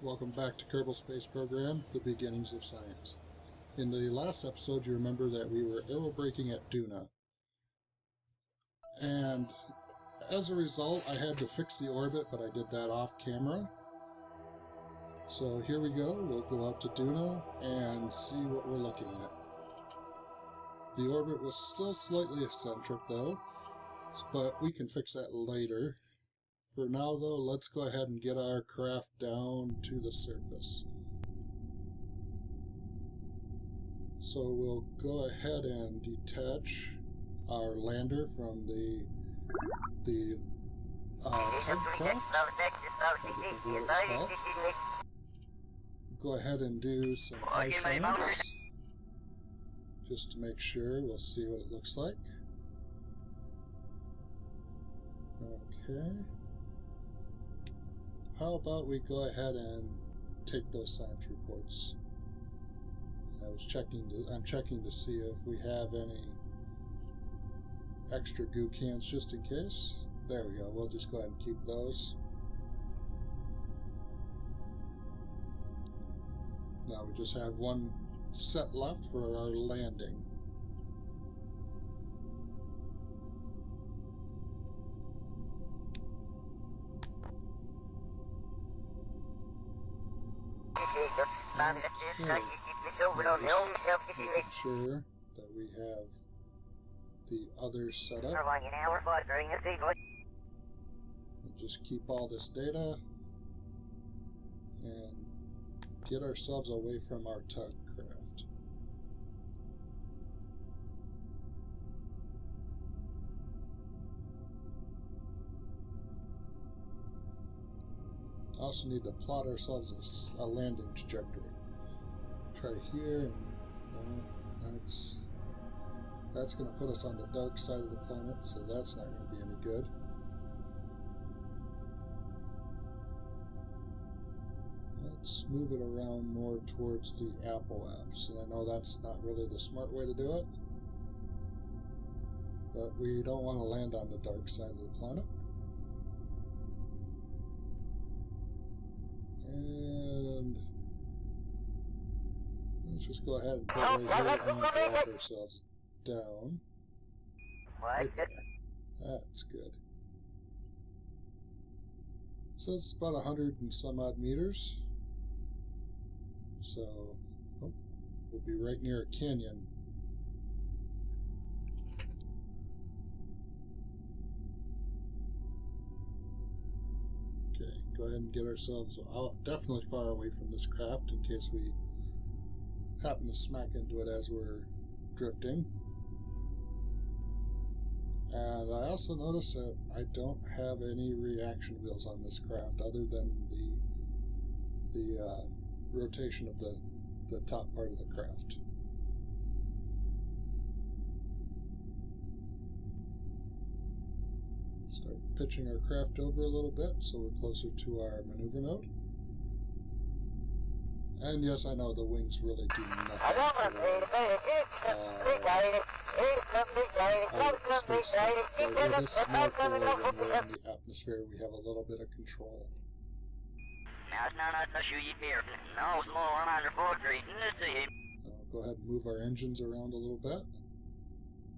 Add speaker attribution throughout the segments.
Speaker 1: Welcome back to Kerbal Space Program, The Beginnings of Science. In the last episode, you remember that we were aerobraking at Duna. And as a result, I had to fix the orbit, but I did that off camera. So here we go. We'll go out to Duna and see what we're looking at. The orbit was still slightly eccentric though, but we can fix that later. For now though, let's go ahead and get our craft down to the surface. So we'll go ahead and detach our lander from the tug craft. I think what it's called. Go ahead and do some eye science, just to make sure. We'll see what it looks like. Okay. How about we go ahead and take those science reports? I'm checking to see if we have any extra goo cans just in case. There we go. We'll just go ahead and keep those. Now we just have one set left for our landing. Okay. Making sure that we have the others set up. We'll just keep all this data and get ourselves away from our tug craft. Also need to plot ourselves a landing trajectory. Try here, and no, that's going to put us on the dark side of the planet, so that's not going to be any good. Let's move it around more towards the Apple apps, and I know that's not really the smart way to do it, but we don't want to land on the dark side of the planet. And let's just go ahead and put it right here and drop ourselves down. Right there. That's good. So it's about 100 and some odd meters. So we'll be right near a canyon. Okay, go ahead and get ourselves out, definitely far away from this craft in case we happen to smack into it as we're drifting. And I also noticed that I don't have any reaction wheels on this craft other than the rotation of the top part of the craft. Start pitching our craft over a little bit so we're closer to our maneuver node. And yes, I know the wings really do nothing for space stuff, but it is more for when we're in the atmosphere we have a little bit of control. Go ahead and move our engines around a little bit.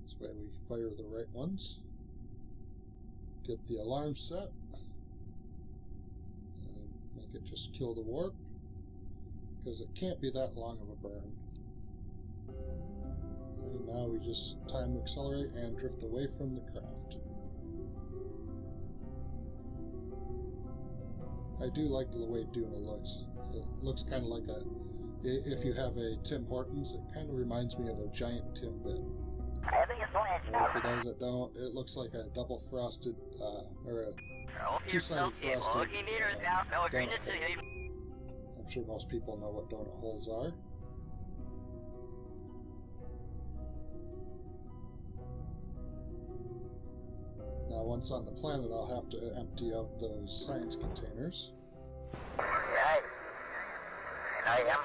Speaker 1: This way we fire the right ones. Get the alarm set. And make it just kill the warp, because it can't be that long of a burn. And now we just time accelerate and drift away from the craft. I do like the way Duna looks. It looks kind of like if you have a Tim Hortons, it kind of reminds me of a giant Timbit. And for those that don't, it looks like a double frosted, or a two-sided frosted donut. I'm sure most people know what donut holes are. Now, once on the planet, I'll have to empty out those science containers.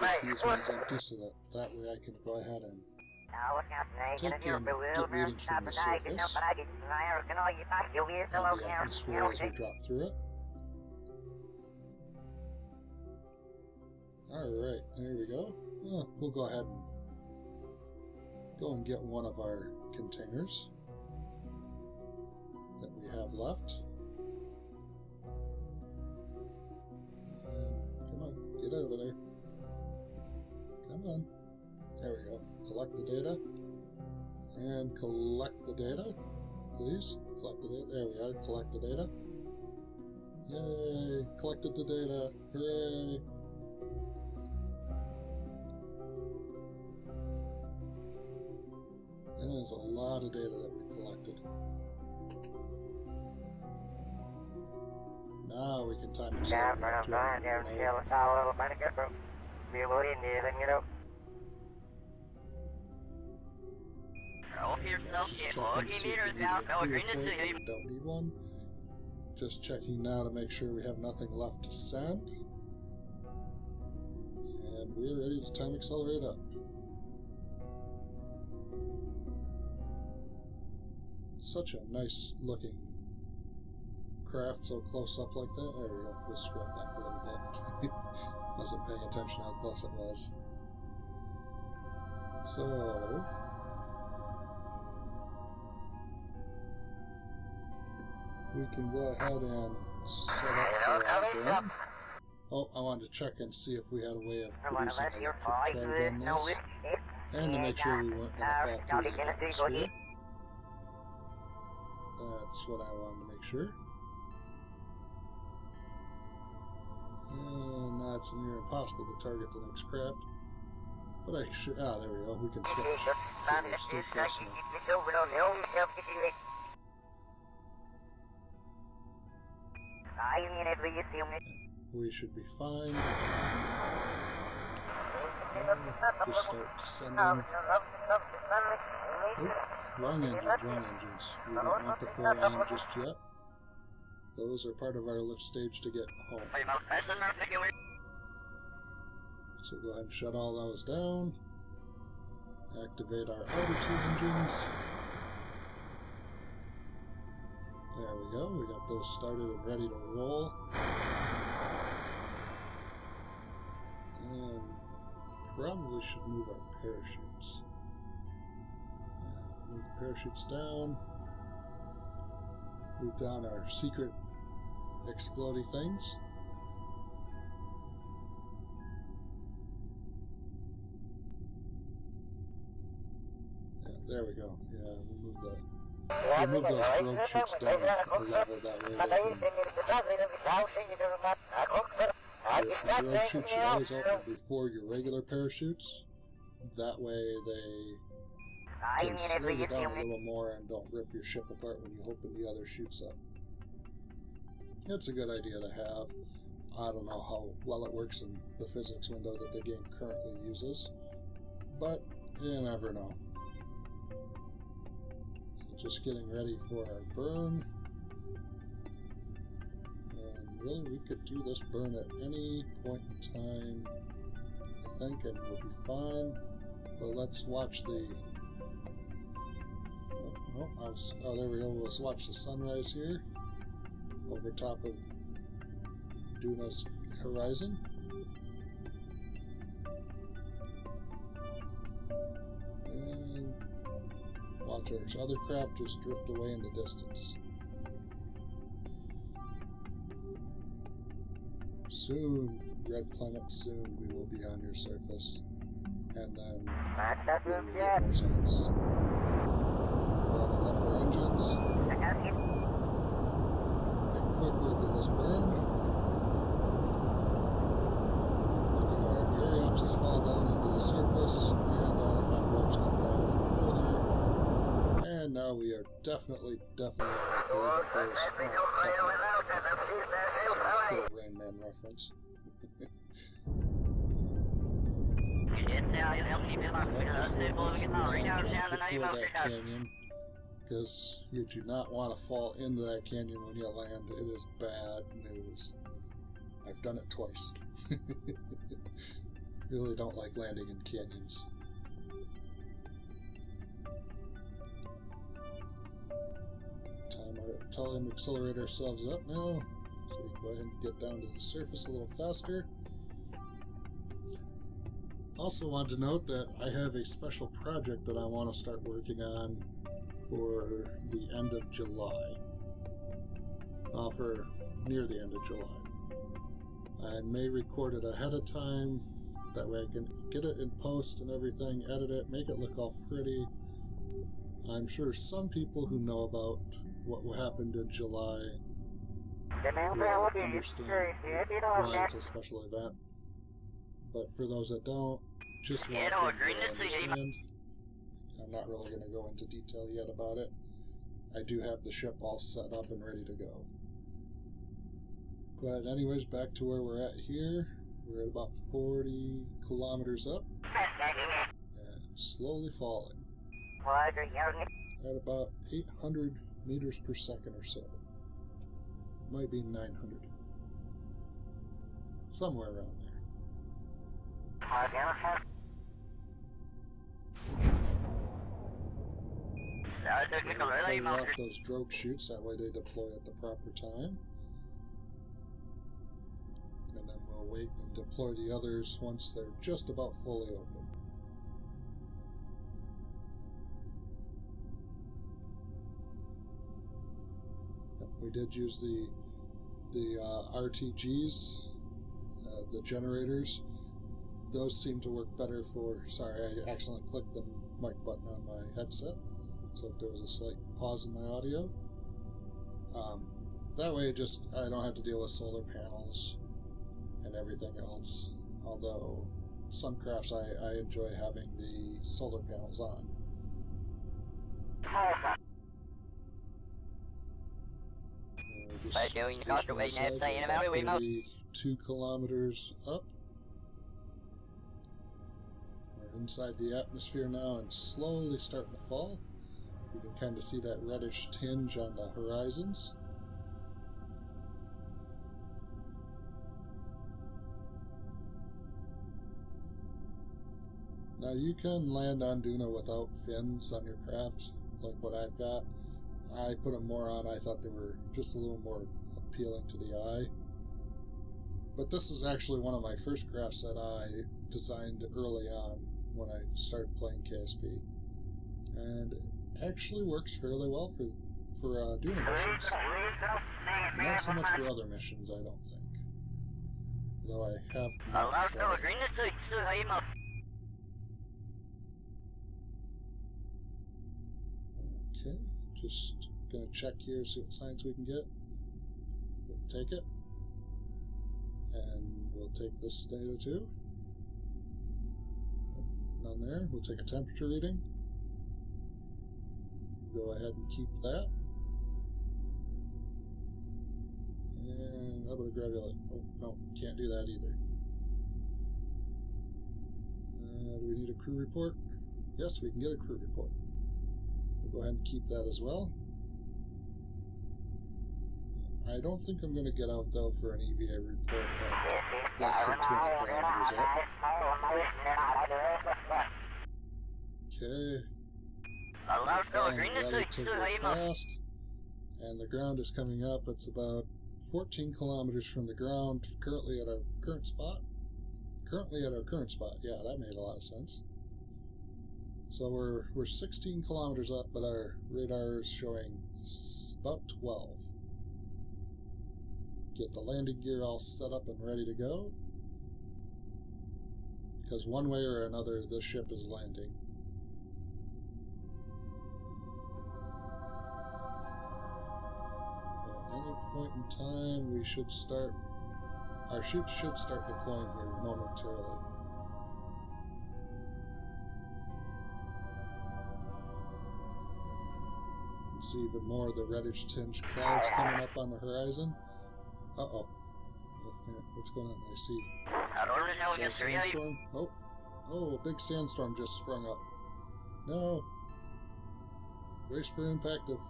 Speaker 1: Get these ones empty so that way I can go ahead and take and get readings from the surface and the atmosphere as we drop through it. Alright, there we go. We'll go ahead and get one of our containers that we have left. Come on, get over there. Come on. There we go. Collect the data. And collect the data, please. Collect the data. There we are. Collect the data. Yay! Collected the data. Hooray! There's a lot of data that we collected. Now we can time accelerate to just checking to see if we need a crew report. We don't need one. Just checking now to make sure we have nothing left to send. And we're ready to time accelerate up. Such a nice looking craft so close up like that. There we go. We'll scrub back a little bit. Wasn't paying attention how close it was. So we can go ahead and set up for our burn. Oh, I wanted to check and see if we had a way of producing electric charge on this. And to make sure we weren't going to fall through the atmosphere. That's what I wanted to make sure. And now it's near impossible to target the next craft. But I should. Ah, there we go. We can switch. We're still close enough. We should be fine. Just start descending. Oh, wrong engines. We don't want the 4-line just yet. Those are part of our lift stage to get home. So go ahead and shut all those down. Activate our outer 2 engines. There we go. We got those started and ready to roll. And probably should move our parachutes. Move the parachutes down. Move down our secret explodey things. Yeah, there we go. Yeah, we'll move those drogue chutes down a level that way they can... The drogue chute should always open before your regular parachutes. That way they can slow you down a little more and don't rip your ship apart when you open the other chutes up. It's a good idea to have. I don't know how well it works in the physics window that the game currently uses, but you never know. So just getting ready for our burn. And really, we could do this burn at any point in time, I think, and we'll be fine. But let's watch the... Oh, there we go. Let's watch the sunrise here over top of Duna's horizon. And watch our other craft just drift away in the distance. Soon, Red Planet, soon we will be on your surface. And then we will get more science. Up our engines. Make quick work of this burn. Making our periapsis fall down into the surface, and our aquabs come down further. And now we are definitely on a collision course. Definitely. Little Rain Man reference. Just before that canyon, because you do not want to fall into that canyon when you land. It is bad news. I've done it twice. Really don't like landing in canyons. Time accelerate ourselves up now, so we can go ahead and get down to the surface a little faster. Also want to note that I have a special project that I want to start working on for the end of July. For near the end of July. I may record it ahead of time, that way I can get it in post and everything, edit it, make it look all pretty. I'm sure some people who know about what happened in July will understand why it's a special event. But for those that don't, just watch and you'll understand. I'm not really going to go into detail yet about it. I do have the ship all set up and ready to go. But anyways, back to where we're at here. We're at about 40 kilometers up and slowly falling. At about 800 meters per second or so. Might be 900. Somewhere around there. We'll fire off those drogue chutes, that way they deploy at the proper time. And then we'll wait and deploy the others once they're just about fully open. We did use the RTGs, the generators. Those seem to work better for... Sorry, I accidentally clicked the mic button on my headset, so if there was a slight pause in my audio. That way I don't have to deal with solar panels and everything else, although some crafts I enjoy having the solar panels on. Just position myself about 32 kilometers up. We're inside the atmosphere now and slowly starting to fall. You can kind of see that reddish tinge on the horizons. Now you can land on Duna without fins on your craft, like what I've got. I put them more on, I thought they were just a little more appealing to the eye. But this is actually one of my first crafts that I designed early on when I started playing KSP. And it actually works fairly well for Duna missions. Not so much for other missions, I don't think. Though I have not tried it. Okay, just gonna check here, see what science we can get. We'll take it. And we'll take this data too. None there. We'll take a temperature reading. Go ahead and keep that. And how about a gravity? Oh, no, can't do that either. Do we need a crew report? Yes, we can get a crew report. We'll go ahead and keep that as well. I don't think I'm going to get out though for an EVA report at less than 20 kilometers up. Okay. We're flying relatively fast, and the ground is coming up. It's about 14 kilometers from the ground, currently at our current spot. Yeah, that made a lot of sense. So we're 16 kilometers up, but our radar is showing about 12. Get the landing gear all set up and ready to go, because one way or another this ship is landing. At any point in time we should start, our chutes should start deploying here momentarily. You see even more of the reddish tinged clouds coming up on the horizon. Uh-oh. What's going on? I see. Is that a sandstorm? Oh. Oh, a big sandstorm just sprung up. No. Brace for impact of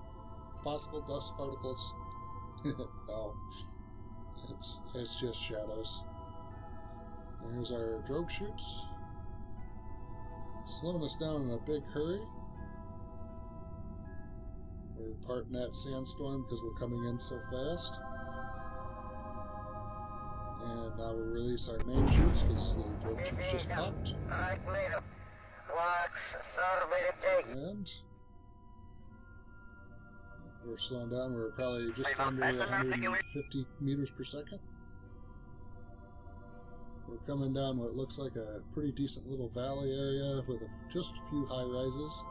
Speaker 1: possible dust particles. No. It's just shadows. There's our drogue chutes. Slowing us down in a big hurry. We're parting that sandstorm because we're coming in so fast. And Now we'll release our main chutes because the drone chutes just popped. And we're slowing down. We're probably just under 150 meters per second. We're coming down what looks like a pretty decent little valley area with just a few high rises.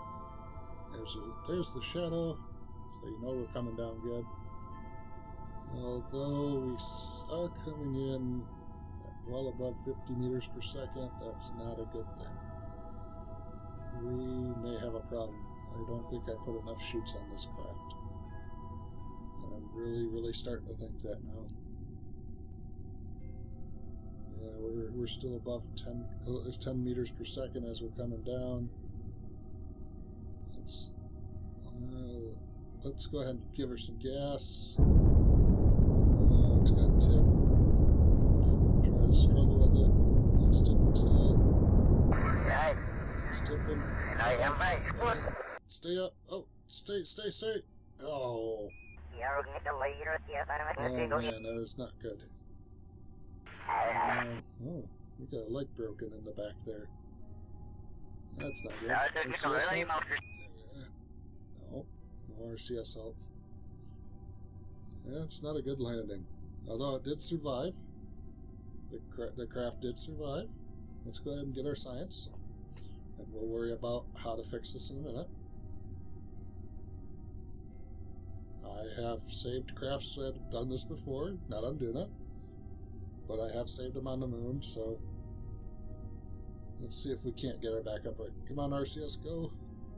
Speaker 1: There's the shadow, so you know we're coming down good. Although we are coming in at well above 50 meters per second, that's not a good thing. We may have a problem. I don't think I put enough chutes on this craft. I'm really starting to think that now. Yeah, we're still above 10 meters per second as we're coming down. Let's go ahead and give her some gas. It's gonna tip. Try to struggle with it. It's tipping still. It's tipping. Stay up. Oh, stay. Oh. Oh man, that is not good. Oh, we got a leg broken in the back there. That's not good. RCS help? No RCS help. Yeah, it's not a good landing. Although it did survive. The craft did survive. Let's go ahead and get our science. And we'll worry about how to fix this in a minute. I have saved crafts that have done this before, not on Duna. But I have saved them on the moon, so let's see if we can't get her back up right. Come on, RCS, go.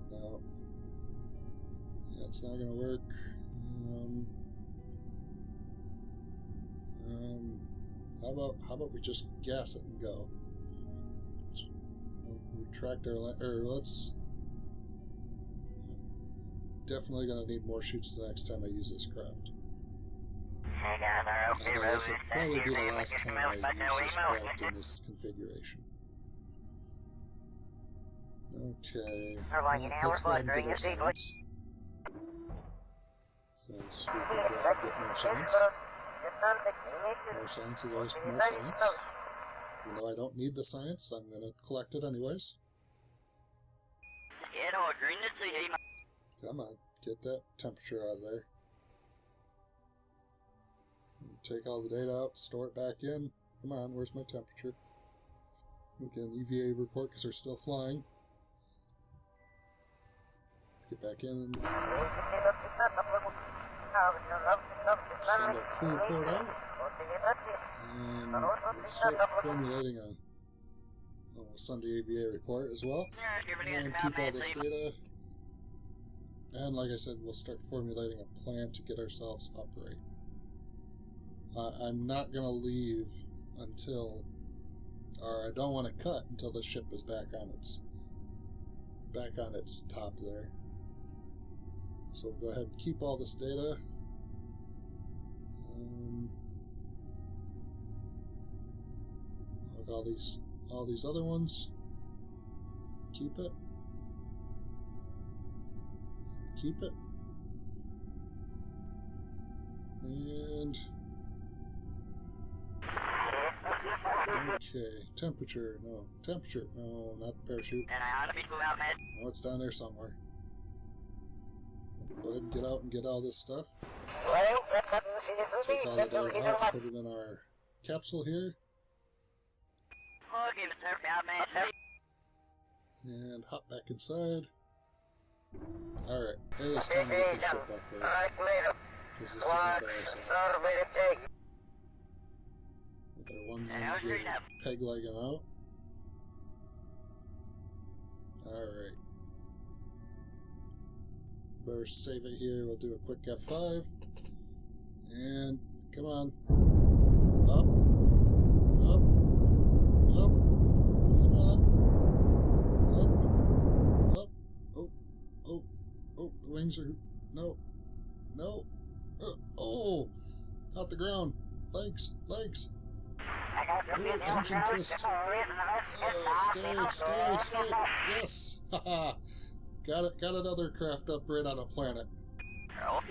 Speaker 1: No. Yeah, it's not gonna work. How about we just gas it and go? Let's retract our let's definitely gonna need more chutes the next time I use this craft. Although this will probably be the last time I use this craft in this configuration. Okay, let's go ahead and get our science. Since we can go and get more science. More science is always more science. Even though I don't need the science, I'm going to collect it anyways. Come on, get that temperature out of there. Take all the data out, store it back in. Come on, where's my temperature? We get an EVA report because they're still flying. Get back in. Send our crew report out. And we'll start formulating a Sunday EVA report as well. And keep all this data. And like I said, we'll start formulating a plan to get ourselves upright. I'm not going to leave until, or I don't want to cut until the ship is back on its top there. So we'll go ahead and keep all this data. All these other ones. Keep it. Keep it. And okay, temperature, no, not the parachute. Oh, it's down there somewhere. Go ahead and get out and get all this stuff. Take all the data out, put it in our capsule here. And hop back inside. Alright, it is time to get this ship upright. Because this is embarrassing. With our one peg legging out. Alright. Better save it here. We'll do a quick F5. And come on. Up. Up. Up. Come on. Up. Up. Oh. Oh. Oh. The wings are. No. No. Oh. Out the ground. Legs. Legs. Oh, engine twist. Oh, stay. Yes. Haha. Got another craft upright on a planet. Oh,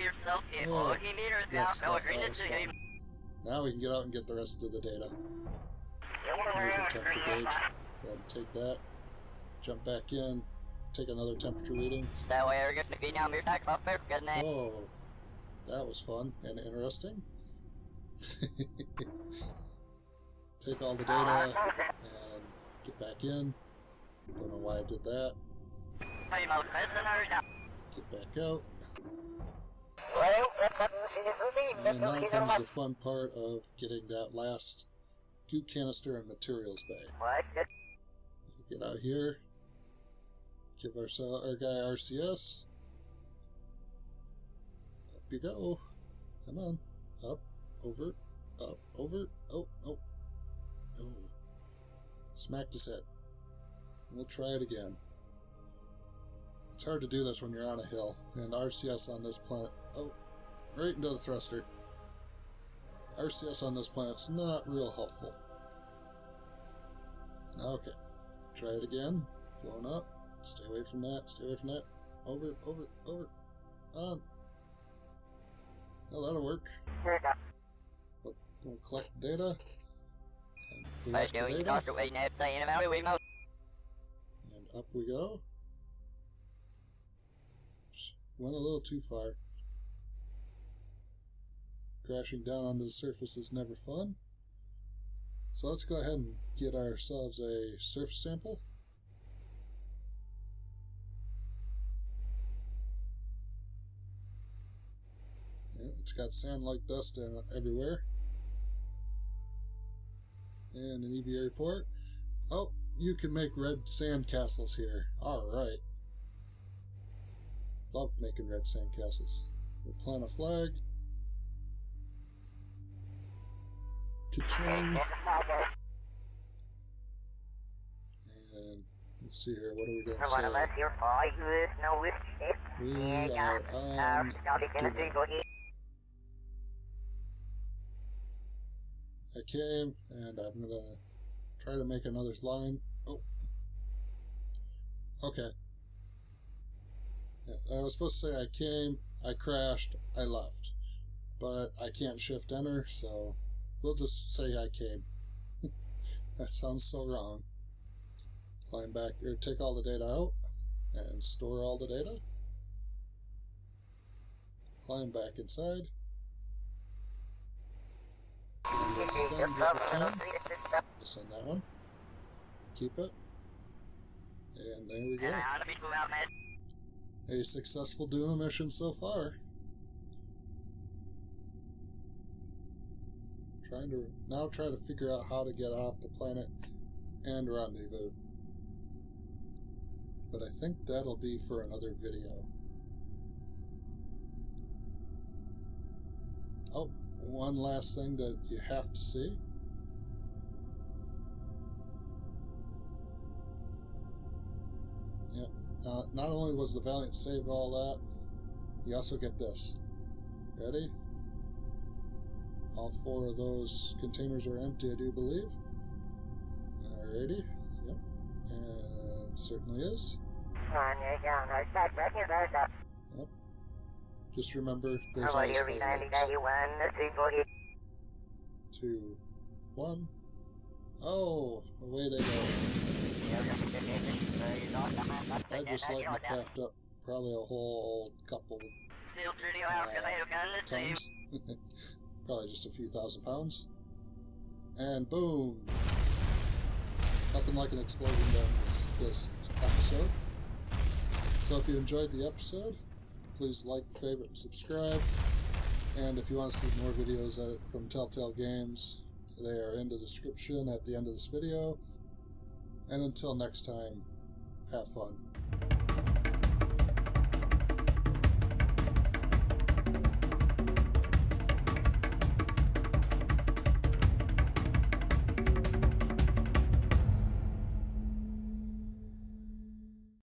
Speaker 1: yes, that was fun. Now we can get out and get the rest of the data. Here's your temperature gauge. Go ahead and take that. Jump back in. Take another temperature reading. Oh, that was fun and interesting. Take all the data and get back in. Don't know why I did that. Get back out. And now comes the fun part of getting that last goo canister and materials bay. Get out here. Give our guy RCS. Up you go. Come on. Up, over, up, over. Oh, oh. Oh. Smacked his head. We'll try it again. It's hard to do this when you're on a hill, and RCS on this planet... Oh, right into the thruster. RCS on this planet's not real helpful. Okay. Try it again. Going up. Stay away from that. Stay away from that. Over, over, over. On. Oh, that'll work. We'll collect data. And collect the data. And up we go. Oops. Went a little too far. Crashing down onto the surface is never fun. So let's go ahead and get ourselves a surface sample. Yeah, it's got sand-like dust everywhere. And an EVA report. Oh, you can make red sand castles here. Alright. Love making red sand castles. We'll plant a flag. Ka-ching. And let's see here, what are we going to say? We are on Duna. I came, and I'm going to try to make another line. Oh. Okay. I was supposed to say I came, I crashed, I left. But I can't shift enter, so we'll just say I came. That sounds so wrong. Climb back here, take all the data out, and store all the data. Climb back inside. And we'll send what we can. We'll send that one. Keep it. And there we go. A successful Duna mission so far. Try to figure out how to get off the planet and rendezvous. But I think that'll be for another video. Oh, one last thing that you have to see. Yeah, not only was the Valiant saved all that, you also get this. Ready? All 4 of those containers are empty, I do believe. Alrighty, yep, and certainly is. Yep. Just remember, there's always 4 loops. 2, 1. Oh, away they go. I just lightened the craft up probably a whole couple tons. Probably just a few thousand pounds. And boom! Nothing like an explosion done this episode. So if you enjoyed the episode, please like, favorite, and subscribe. And if you want to see more videos from Telltale Games, they are in the description at the end of this video. And until next time, have fun.